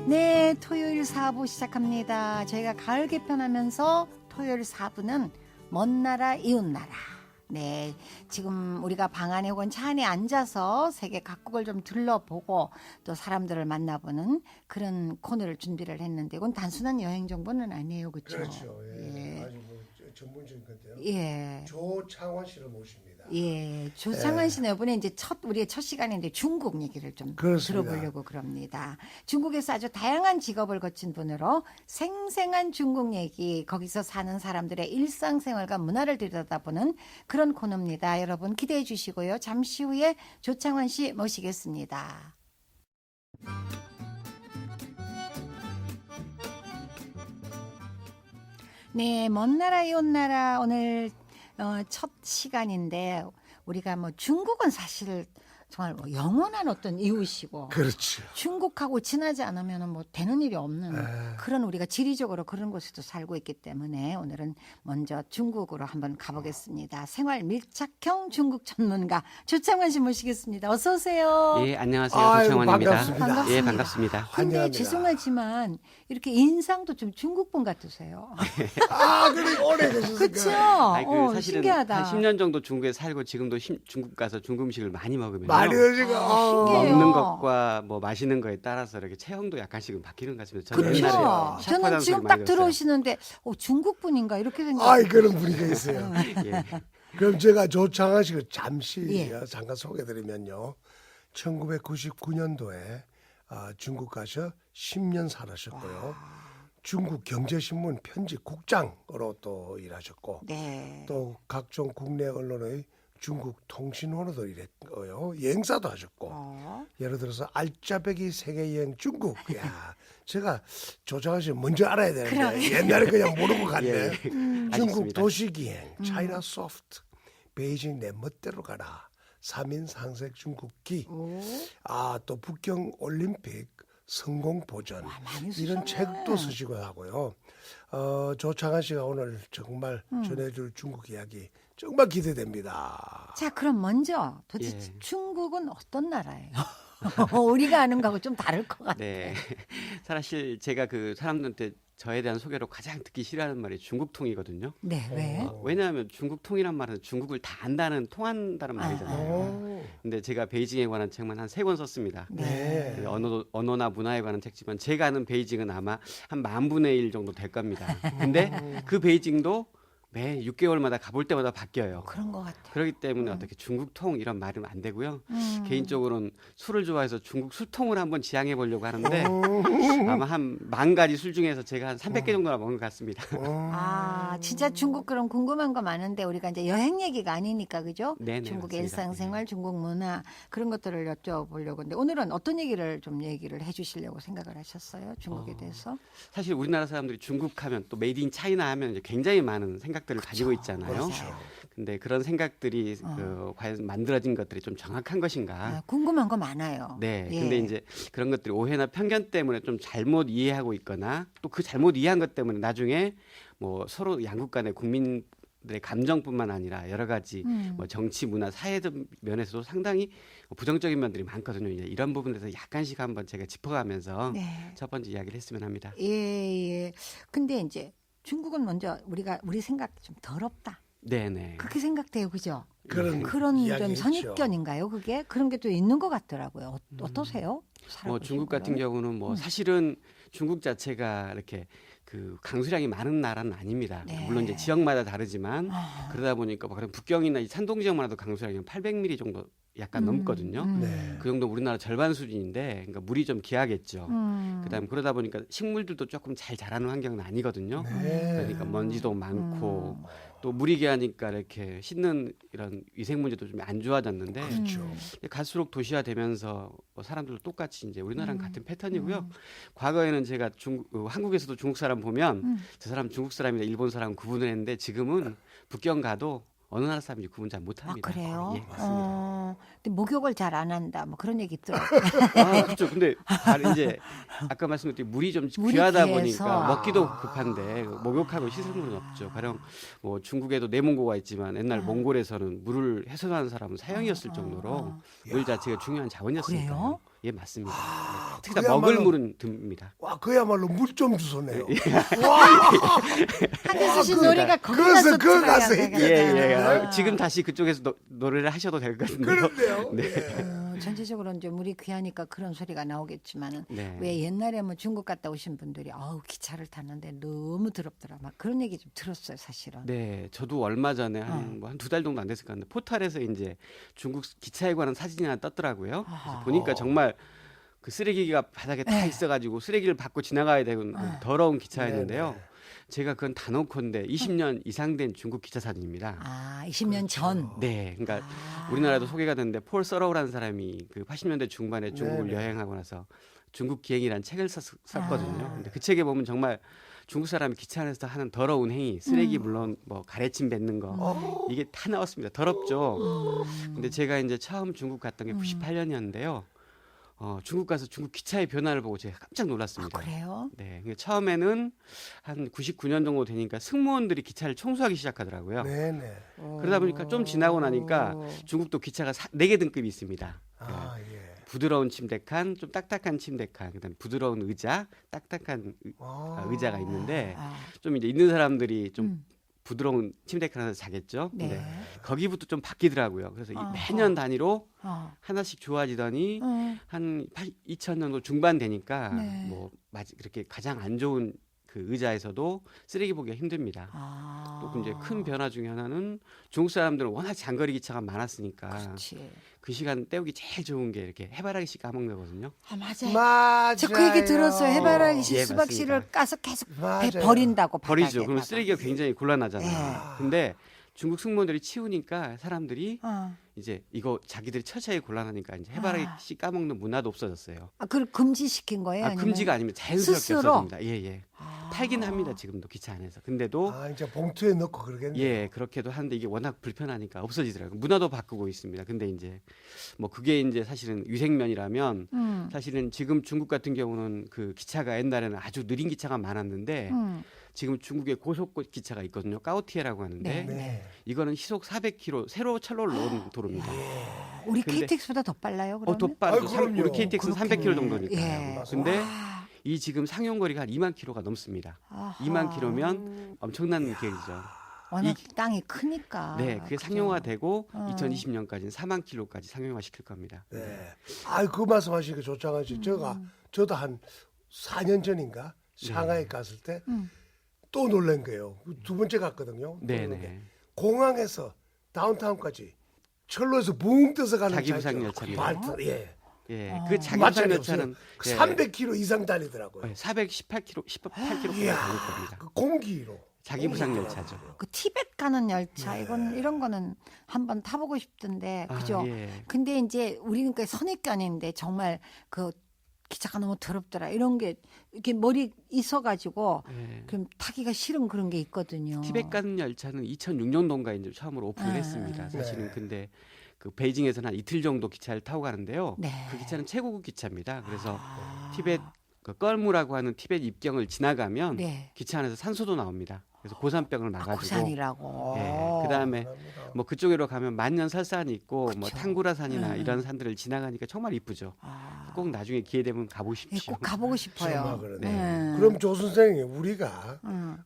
네, 토요일 4부 시작합니다. 저희가 가을 개편하면서 토요일 4부는 먼 나라 이웃나라. 네, 지금 우리가 방 안에 혹은 차 안에 앉아서 세계 각국을 좀 둘러보고 또 사람들을 만나보는 그런 코너를 준비를 했는데 이건 단순한 여행 정보는 아니에요, 그렇죠? 그렇죠. 예. 예. 아주 뭐 전문적인 건데요. 예. 조창원 씨를 모십니다. 예, 조창원 씨는 이번에 이제 우리의 첫 시간인데 중국 얘기를 좀 그렇습니다. 들어보려고 그럽니다. 중국에서 아주 다양한 직업을 거친 분으로 생생한 중국 얘기, 거기서 사는 사람들의 일상생활과 문화를 들여다보는 그런 코너입니다. 여러분 기대해 주시고요. 잠시 후에 조창원 씨 모시겠습니다. 네, 먼 나라 이웃 나라 오늘 첫 시간인데 우리가 뭐 중국은 사실 정말 뭐 영원한 어떤 이웃이고 그렇죠. 중국하고 친하지 않으면 뭐 되는 일이 없는 그런 우리가 지리적으로 그런 곳에도 살고 있기 때문에 오늘은 먼저 중국으로 한번 가보겠습니다. 생활 밀착형 중국 전문가 조창원 씨 모시겠습니다. 어서 오세요. 예, 안녕하세요. 아유, 조창원입니다. 반갑습니다. 예, 반갑습니다. 근데 환영합니다. 죄송하지만 이렇게 인상도 좀 중국분 같으세요. 아, 그래 오래 계셨으니까. 그렇죠? 아니, 사실은 신기하다. 한 10년 정도 중국에 살고 지금도 중국 가서 중국 음식을 많이 먹으면요. 많이 드시고. 신기해요. 먹는 것과 뭐 마시는 거에 따라서 이렇게 체형도 약간씩은 바뀌는 것 같습니다. 저는 그렇죠. 옛날에 저는 샤프하다는 지금 소리 딱 많이 들었어요. 들어오시는데 중국 분인가 이렇게 생각. 아이 그런 분위기가 있어요. 예. 그럼 제가 조창원 씨를 잠시 예. 잠깐 소개드리면요. 1999년도에 중국 가서 10년 살으셨고요. 중국 경제신문 편집국장으로 또 일하셨고 네. 또 각종 국내 언론의 중국 통신원으로 일했고요. 여행사도 하셨고 예를 들어서 알짜배기 세계여행 중국. 야, 제가 조창원 씨 먼저 알아야 되는데 옛날에 그냥 모르고 갔네. 예. 중국 아쉽습니다. 도시기행, 차이나 소프트, 베이징 내 멋대로 가라, 3인 상색 중국기, 또 북경 올림픽 성공 보전 많이 이런 쓰셨네. 책도 쓰시고 하고요. 조창원 씨가 오늘 정말 전해줄 중국 이야기 정말 기대됩니다. 자, 그럼 먼저 도대체 예. 중국은 어떤 나라예요? 우리가 아는 거하고 좀 다를 것 같아. 네. 사실 제가 그 사람들한테 저에 대한 소개로 가장 듣기 싫어하는 말이 중국통이거든요. 네, 왜? 왜냐하면 중국통이란 말은 중국을 다 안다는 통한다는 말이잖아요. 오, 근데 제가 베이징에 관한 책만 한 3권 썼습니다. 네. 언어나 문화에 관한 책지만 제가 아는 베이징은 아마 한 10,000분의 1 정도 될 겁니다. 근데 그 베이징도 매 6개월마다 가볼 때마다 바뀌어요. 그런 것 같아요. 그렇기 때문에 어떻게 중국통 이런 말은 안 되고요. 개인적으로는 술을 좋아해서 중국 술통을 한번 지향해 보려고 하는데 아마 한 10,000가지 술 중에서 제가 한 300개 정도나 먹은 것 같습니다. 진짜 중국 그런 궁금한 거 많은데 우리가 이제 여행 얘기가 아니니까 그죠? 네네, 중국의 맞습니다. 일상생활, 중국 문화 그런 것들을 여쭤보려고 근데 오늘은 어떤 얘기를 좀 얘기를 해주시려고 생각을 하셨어요? 중국에 대해서? 사실 우리나라 사람들이 중국 하면 또 메이드 인 차이나 하면 이제 굉장히 많은 생각들을 가지고 있잖아요. 그렇죠. 근데 그런 생각들이 과연 만들어진 것들이 좀 정확한 것인가? 궁금한 거 많아요. 네. 예. 근데 이제 그런 것들이 오해나 편견 때문에 좀 잘못 이해하고 있거나 또 그 잘못 이해한 것 때문에 나중에 뭐 서로 양국 간의 국민들의 감정뿐만 아니라 여러 가지 뭐 정치, 문화, 사회적 면에서도 상당히 부정적인 면들이 많거든요. 이제 이런 부분에서 약간씩 한번 제가 짚어가면서 네. 첫 번째 이야기를 했으면 합니다. 예. 근데 이제 중국은 먼저 우리 생각 좀 더럽다. 네네. 그렇게 생각돼요, 그죠? 그런 그런 이야기 좀 있죠. 선입견인가요, 그게? 그런 게 또 있는 것 같더라고요. 어떠세요? 뭐 중국 같은 살아보신 경우는 뭐 사실은 중국 자체가 이렇게 그 강수량이 많은 나라는 아닙니다. 네. 물론 이제 지역마다 다르지만 그러다 보니까 뭐 그런 북경이나 이 산동 지역만 해도 강수량이 800mm 정도 약간 넘거든요. 네. 그 정도 우리나라 절반 수준인데 그러니까 물이 좀 귀하겠죠. 그다음 그러다 보니까 식물들도 조금 잘 자라는 환경은 아니거든요. 네. 그러니까 먼지도 많고 또 물이 귀하니까 이렇게 씻는 이런 위생 문제도 좀 안 좋아졌는데 그렇죠. 갈수록 도시화되면서 사람들도 똑같이 이제 우리나라랑 같은 패턴이고요. 과거에는 제가 한국에서도 중국 사람 보면 저 사람 중국 사람이나 일본 사람 구분을 했는데 지금은 북경 가도 어느 나라 사람인지 구분 잘 못합니다. 그래요? 예, 맞습니다. 근데 목욕을 잘 안 한다. 뭐 그런 얘기 있더라고요. 그렇죠. 근데 이제 아까 말씀드린 물이 좀 물이 귀하다 귀해서. 보니까 먹기도 급한데 목욕하고 씻을 물은 없죠. 가령 뭐 중국에도 내몽고가 있지만 옛날 몽골에서는 물을 훼손하는 사람은 사형이었을 정도로 물 자체가 중요한 자원이었으니까요. 그래요? 예, 맞습니다. 아, 네. 특히 다 먹을 그야말로- 물은 듭니다. 와, 그야말로 물 좀 주소네요. 한혜수 씨 그- 노래가 거기 그래서 가서 그 가서 들어야 했겠다. 예, 되겠다. 예. 아. 지금 다시 그쪽에서 노래를 하셔도 될 것 같은데요. 그런데요. 네. 예. 전체적으로는 좀 우리 귀하니까 그런 소리가 나오겠지만은 네. 왜 옛날에 뭐 중국 갔다 오신 분들이 기차를 탔는데 너무 더럽더라 막 그런 얘기 좀 들었어요 사실은. 네, 저도 얼마 전에 한 두 달 정도 안 됐을 것 같은데 포털에서 이제 중국 기차에 관한 사진이 하나 떴더라고요. 그래서 아하. 보니까 정말 그 쓰레기가 바닥에 다 네. 있어가지고 쓰레기를 받고 지나가야 되는 더러운 기차였는데요. 네, 네. 제가 그건 단언컨대 20년 이상 된 중국 기차 사진입니다. 20년 전. 네, 그러니까 아. 우리나라도 소개가 됐는데 폴 서러우라는 사람이 그 80년대 중반에 중국을 네네. 여행하고 나서 중국 기행이라는 책을 썼거든요. 아. 근데 그 책에 보면 정말 중국 사람이 기차 안에서 하는 더러운 행위, 쓰레기 물론 뭐 가래침 뱉는 거 이게 다 나왔습니다. 더럽죠. 근데 제가 이제 처음 중국 갔던 게 98년이었는데요. 중국 가서 중국 기차의 변화를 보고 제가 깜짝 놀랐습니다. 그래요? 네, 그게 처음에는 한 99년 정도 되니까 승무원들이 기차를 청소하기 시작하더라고요. 네네. 그러다 보니까 좀 지나고 나니까 중국도 기차가 4개 등급이 있습니다. 아, 예. 부드러운 침대 칸, 좀 딱딱한 침대 칸, 그다음 부드러운 의자, 딱딱한 의자가 있는데 좀 이제 있는 사람들이 좀 부드러운 침대 칸에서 자겠죠. 네. 근데 거기부터 좀 바뀌더라고요. 그래서 아하. 매년 단위로 어. 하나씩 좋아지더니 어. 한 2000년도 중반 되니까 네. 뭐 그렇게 가장 안 좋은 그 의자에서도 쓰레기 보기가 힘듭니다. 또 이제 큰 변화 중에 하나는 중국 사람들은 워낙 장거리 기차가 많았으니까 그렇지. 그 시간 때우기 제일 좋은 게 이렇게 해바라기씨 까먹는 거거든요. 맞아요. 맞아요. 저 그 얘기 들었어요. 해바라기 씨 예, 수박씨를 맞습니다. 까서 계속 맞아요. 버린다고 버리죠. 바닥에다가. 그러면 쓰레기가 굉장히 곤란하잖아요. 예. 근데 중국 승무원들이 치우니까 사람들이 어. 이제 이거 자기들이 처자에 곤란하니까 이제 해바라기씨 까먹는 문화도 없어졌어요. 그걸 금지시킨 거예요? 아니면? 금지가 아니면 자연스럽게 스스로? 없어집니다. 예, 예. 팔긴 합니다. 지금도 기차 안에서. 근데도 이제 봉투에 넣고 그러겠네요. 예, 그렇게도 하는데 이게 워낙 불편하니까 없어지더라고요. 문화도 바꾸고 있습니다. 근데 이제 뭐 그게 이제 사실은 위생면이라면 사실은 지금 중국 같은 경우는 그 기차가 옛날에는 아주 느린 기차가 많았는데 지금 중국에 고속 기차가 있거든요. 까오티에라고 하는데 네. 네. 이거는 시속 400km 새로 철로를 넣은 도로입니다. 우리 근데- KTX보다 더 빨라요? 그러면? 더 빠르죠. 아이, 그럼요. 우리 KTX는 300km 정도니까요. 예. 근데 와. 이 지금 상용 거리가 한 2만 킬로가 넘습니다. 아하. 2만 킬로면 엄청난 계획이죠. 워낙 땅이 크니까. 네, 그게 그죠? 상용화되고 2020년까지는 4만 킬로까지 상용화 시킬 겁니다. 네. 그 말씀하시니까 좋장하지. 저도 한 4년 전인가 상하이 갔을 때 또 놀란 거예요. 두 번째 갔거든요. 네, 네. 공항에서 다운타운까지 철로에서 붕 떠서 가는 자기 부상 차죠. 열차입니다. 말타, 예. 예, 그 자기 마찰이 부상 없어요. 열차는 300km 이상 달리더라고요. 418km, 18km까지 이야, 달릴 겁니다. 그 공기로. 자기 부상 열차죠. 그 티벳 가는 열차 이런 거는 한번 타보고 싶던데 그죠? 예. 근데 이제 우리는 그 선입견인데 정말 그 기차가 너무 더럽더라 이런 게 이렇게 머리 있어가지고 예. 그럼 타기가 싫은 그런 게 있거든요. 티벳 가는 열차는 2006년도인가 이제 처음으로 오픈을 네. 했습니다. 사실은 네. 근데 그 베이징에서는 한 이틀 정도 기차를 타고 가는데요. 네. 그 기차는 최고급 기차입니다. 그래서 아. 티벳 그 껄무라고 하는 티벳 입경을 지나가면 네. 기차 안에서 산소도 나옵니다. 그래서 고산병을 막아주고 고산이라고. 예, 그다음에 감사합니다. 뭐 그쪽으로 가면 만년설산이 있고 뭐 그쵸. 탕구라산이나 이런 산들을 지나가니까 정말 이쁘죠. 아, 꼭 나중에 기회 되면 예, 가보십시오. 꼭 가보고 싶어요. 정말 그러네. 네. 그럼 조 선생님 우리가 음.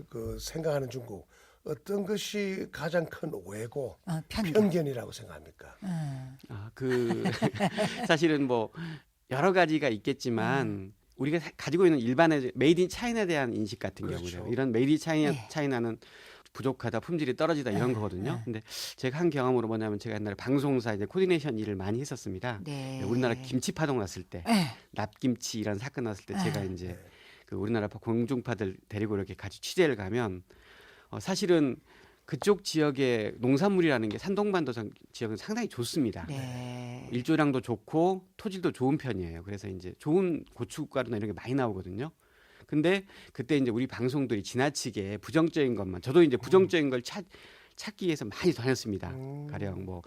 그 생각하는 중국 어떤 것이 가장 큰 오해고 편견. 편견이라고 생각합니까? 그 사실은 뭐 여러 가지가 있겠지만 우리가 가지고 있는 일반의 메이드 인 차이나에 대한 인식 같은 그렇죠. 경우죠. 이런 메이드 인 네. 차이나는 부족하다, 품질이 떨어지다 이런 거거든요. 근데 제가 한 경험으로 뭐냐면 제가 옛날에 방송사 이제 코디네이션 일을 많이 했었습니다. 네. 우리나라 김치 파동 났을 때, 네. 납김치 이런 사건 났을 때 제가 이제 그 우리나라 공중파들 데리고 이렇게 같이 취재를 가면 사실은 그쪽 지역의 농산물이라는 게 산동반도 지역은 상당히 좋습니다. 네. 일조량도 좋고 토질도 좋은 편이에요. 그래서 이제 좋은 고춧가루나 이런 게 많이 나오거든요. 근데 그때 이제 우리 방송들이 지나치게 부정적인 것만 저도 이제 부정적인 걸 찾기 위해서 많이 다녔습니다. 가령 뭐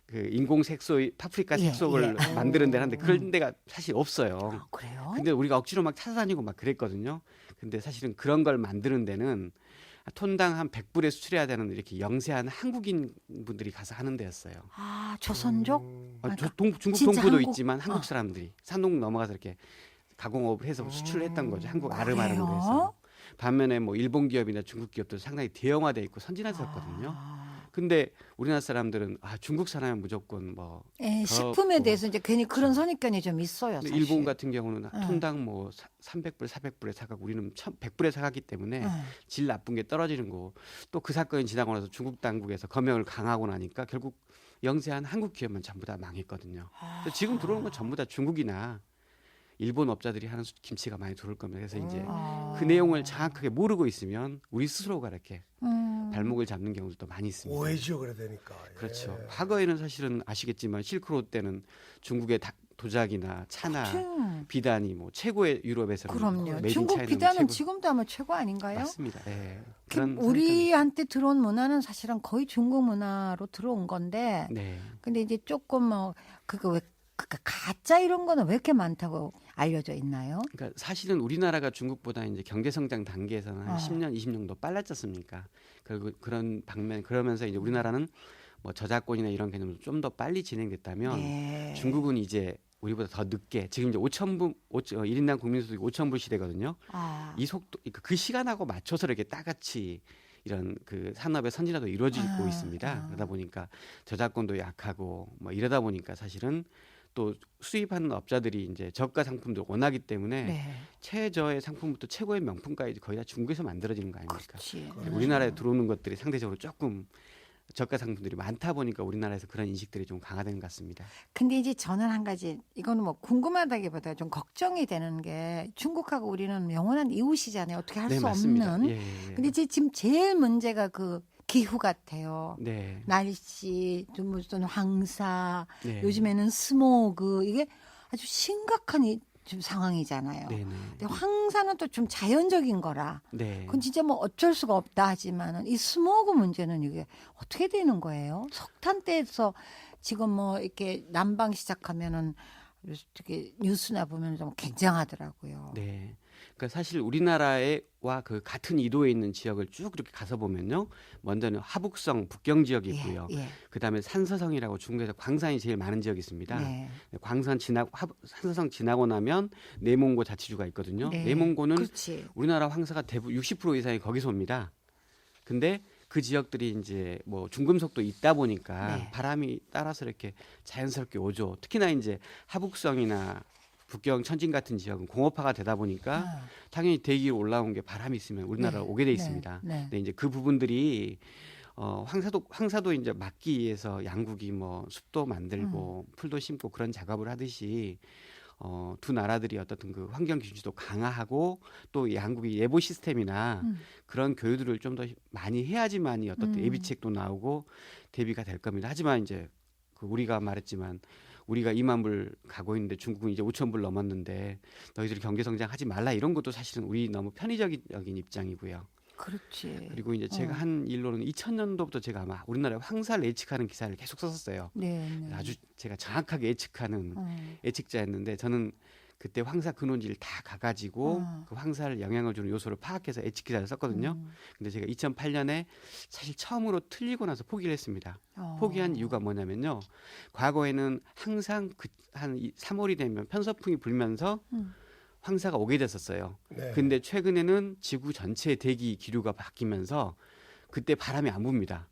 그 인공 색소 파프리카 예, 색소를 예. 만드는 데는데 그런 데가 사실 없어요. 그래요? 근데 우리가 억지로 막 찾아다니고 막 그랬거든요. 근데 사실은 그런 걸 만드는 데는 톤당 한 100불에 수출해야 되는 이렇게 영세한 한국인 분들이 가서 하는 데였어요. 아, 조선족? 중국 진짜 동포도 한국- 있지만 한국 사람들이 산동 넘어가서 이렇게 가공업을 해서 수출을 했던 거죠. 한국 아름아름으로 그래요? 해서. 반면에 뭐 일본 기업이나 중국 기업도 상당히 대형화돼 있고 선진화됐거든요. 근데 우리나라 사람들은 중국 사람은 무조건 뭐 예, 더 식품에 뭐- 대해서 이제 괜히 그런 선입견이 좀 있어요. 근데 사실. 일본 같은 경우는 톤당 뭐 300불, 400불에 사가고 우리는 100불에 사갔기 때문에 질 나쁜 게 떨어지는 거고 또 그 사건이 지나고 나서 중국 당국에서 검역을 강하고 나니까 결국 영세한 한국 기업만 전부 다 망했거든요. 그래서 지금 들어오는 건 전부 다 중국이나 일본 업자들이 하는 김치가 많이 들어올 겁니다. 그래서 이제 그 내용을 정확하게 모르고 있으면 우리 스스로가 이렇게 발목을 잡는 경우도 많이 있습니다. 오해지요 그래 되니까. 그렇죠. 예. 과거에는 사실은 아시겠지만 실크로드 때는 중국의 도자기나 차나 비단이 뭐 최고의 유럽에서는 그럼요. 메이드 인 중국 차이나는 비단은 최고. 지금도 아마 최고 아닌가요? 맞습니다. 예. 그 그런 우리한테 들어온 문화는 사실은 거의 중국 문화로 들어온 건데, 네. 근데 이제 조금 뭐 그거 왜 가짜 이런 거는 왜 이렇게 많다고 알려져 있나요? 그러니까 사실은 우리나라가 중국보다 이제 경제 성장 단계에서는 한 10년, 20년 더 빨랐지 않습니까? 그리고 그런 방면 그러면서 이제 우리나라는 뭐 저작권이나 이런 개념도 좀 더 빨리 진행됐다면 네. 중국은 이제 우리보다 더 늦게 지금 이제 5,000불 1인당 국민소득이 5,000불 시대거든요. 아, 이 속도 그 시간하고 맞춰서 이렇게 따같이 이런 그 산업의 선진화도 이루어지고 있습니다. 그러다 보니까 저작권도 약하고 뭐 이러다 보니까 사실은 또 수입하는 업자들이 이제 저가 상품들 원하기 때문에 네. 최저의 상품부터 최고의 명품까지 거의 다 중국에서 만들어지는 거 아닙니까? 그렇지. 우리나라에 들어오는 것들이 상대적으로 조금 저가 상품들이 많다 보니까 우리나라에서 그런 인식들이 좀 강화되는 것 같습니다. 근데 이제 저는 한 가지 이거는 뭐 궁금하다기보다 좀 걱정이 되는 게 중국하고 우리는 영원한 이웃이잖아요. 어떻게 할 수 맞습니다. 없는. 예, 예. 근데 이제 지금 제일 문제가 그 기후 같아요. 네. 날씨, 좀 무슨 황사, 네. 요즘에는 스모그 이게 아주 심각한 좀 상황이잖아요. 네네. 근데 황사는 또 좀 자연적인 거라. 네. 그건 진짜 뭐 어쩔 수가 없다 하지만은 이 스모그 문제는 이게 어떻게 되는 거예요? 석탄대에서 지금 뭐 이렇게 난방 시작하면은 이렇게 뉴스나 보면 좀 굉장하더라고요. 네. 그러니까 사실 우리나라와 그 같은緯도에 있는 지역을 쭉 이렇게 가서 보면요. 먼저는 하북성 북경 지역이 있고요. 예, 예. 그다음에 산서성이라고 중국에서 광산이 제일 많은 지역이 있습니다. 네. 산서성 지나고 나면 내몽고 자치주가 있거든요. 네. 내몽고는 그렇지. 우리나라 황사가 대부분 60% 이상이 거기서 옵니다. 근데 그 지역들이 이제 뭐 중금속도 있다 보니까 네. 바람이 따라서 이렇게 자연스럽게 오죠. 특히나 이제 하북성이나 북경 천진 같은 지역은 공업화가 되다 보니까 당연히 대기로 올라온 게 바람이 있으면 우리나라로 네. 오게 돼 네. 있습니다. 네. 근데 이제 그 부분들이 황사도 이제 막기 위해서 양국이 뭐 숲도 만들고 풀도 심고 그런 작업을 하듯이 두 나라들이 어떻든 그 환경 기준도 강화하고 또 양국이 예보 시스템이나 그런 교류들을 좀 더 많이 해야지만이 어떻든 예비책도 나오고 대비가 될 겁니다. 하지만 이제 그 우리가 말했지만 우리가 2만 불 가고 있는데 중국은 이제 5천 불 넘었는데 너희들이 경제 성장하지 말라 이런 것도 사실은 우리 너무 편의적인 입장이고요. 그렇지. 그리고 이제 제가 한 일로는 2000년도부터 제가 아마 우리나라의 황사를 예측하는 기사를 계속 썼었어요. 네, 네. 아주 제가 정확하게 예측하는 예측자였는데 저는 그때 황사 근원지를 다 가가지고 그 황사를 영향을 주는 요소를 파악해서 예측 기사를 썼거든요. 근데 제가 2008년에 사실 처음으로 틀리고 나서 포기를 했습니다. 포기한 이유가 뭐냐면요. 과거에는 항상 한 3월이 되면 편서풍이 불면서 황사가 오게 됐었어요. 네. 근데 최근에는 지구 전체의 대기 기류가 바뀌면서 그때 바람이 안 붑니다.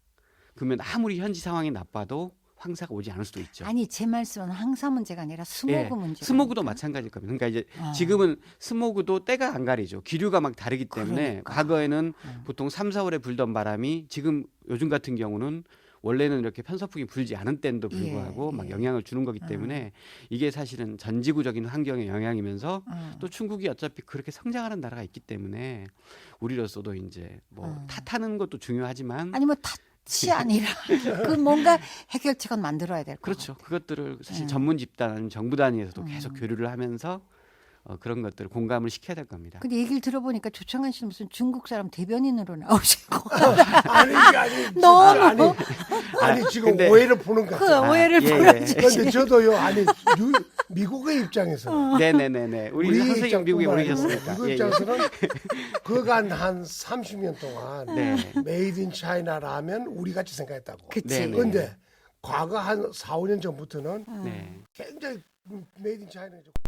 그러면 아무리 현지 상황이 나빠도 황사가 오지 않을 수도 있죠. 아니 제 말씀은 황사 문제가 아니라 스모그 문제. 스모그도 마찬가지일 겁니다. 그러니까 이제 지금은 스모그도 때가 안 가리죠. 기류가 막 다르기 때문에 그러니까. 과거에는 보통 3, 4월에 불던 바람이 지금 요즘 같은 경우는 원래는 이렇게 편서풍이 불지 않은 때인도 불구하고 예, 막 예. 영향을 주는 거기 때문에 이게 사실은 전지구적인 환경의 영향이면서 또 중국이 어차피 그렇게 성장하는 나라가 있기 때문에 우리로서도 이제 뭐 탓하는 것도 중요하지만 아니 뭐 탓이 아니라 그 뭔가 해결책은 만들어야 될 것 그렇죠. 같아요. 그것들을 사실 전문 집단 아니면 정부 단위에서도 계속 교류를 하면서 그런 것들을 공감을 시켜야 될 겁니다. 근데 얘기를 들어보니까 조창한 씨는 무슨 중국 사람 대변인으로 나오시고 아니 너무 아니 아니 지금 근데- 오해를 푸는 것 그 같아요. 오해를 예, 예. 풀어주시. 그런데 저도요, 아니 미국의 입장에서 네네네네. 우리 선생님 미국에 입장뿐만 아니고 오셨으니까. 미국 예, 예. 입장에서는 그간 한 30년 동안 네. 메이드 인 차이나라 하면 우리 같이 생각했다고. 그치. 네, 네. 그런데 과거 한 4, 5년 전부터는 네. 굉장히 메이드 인 차이나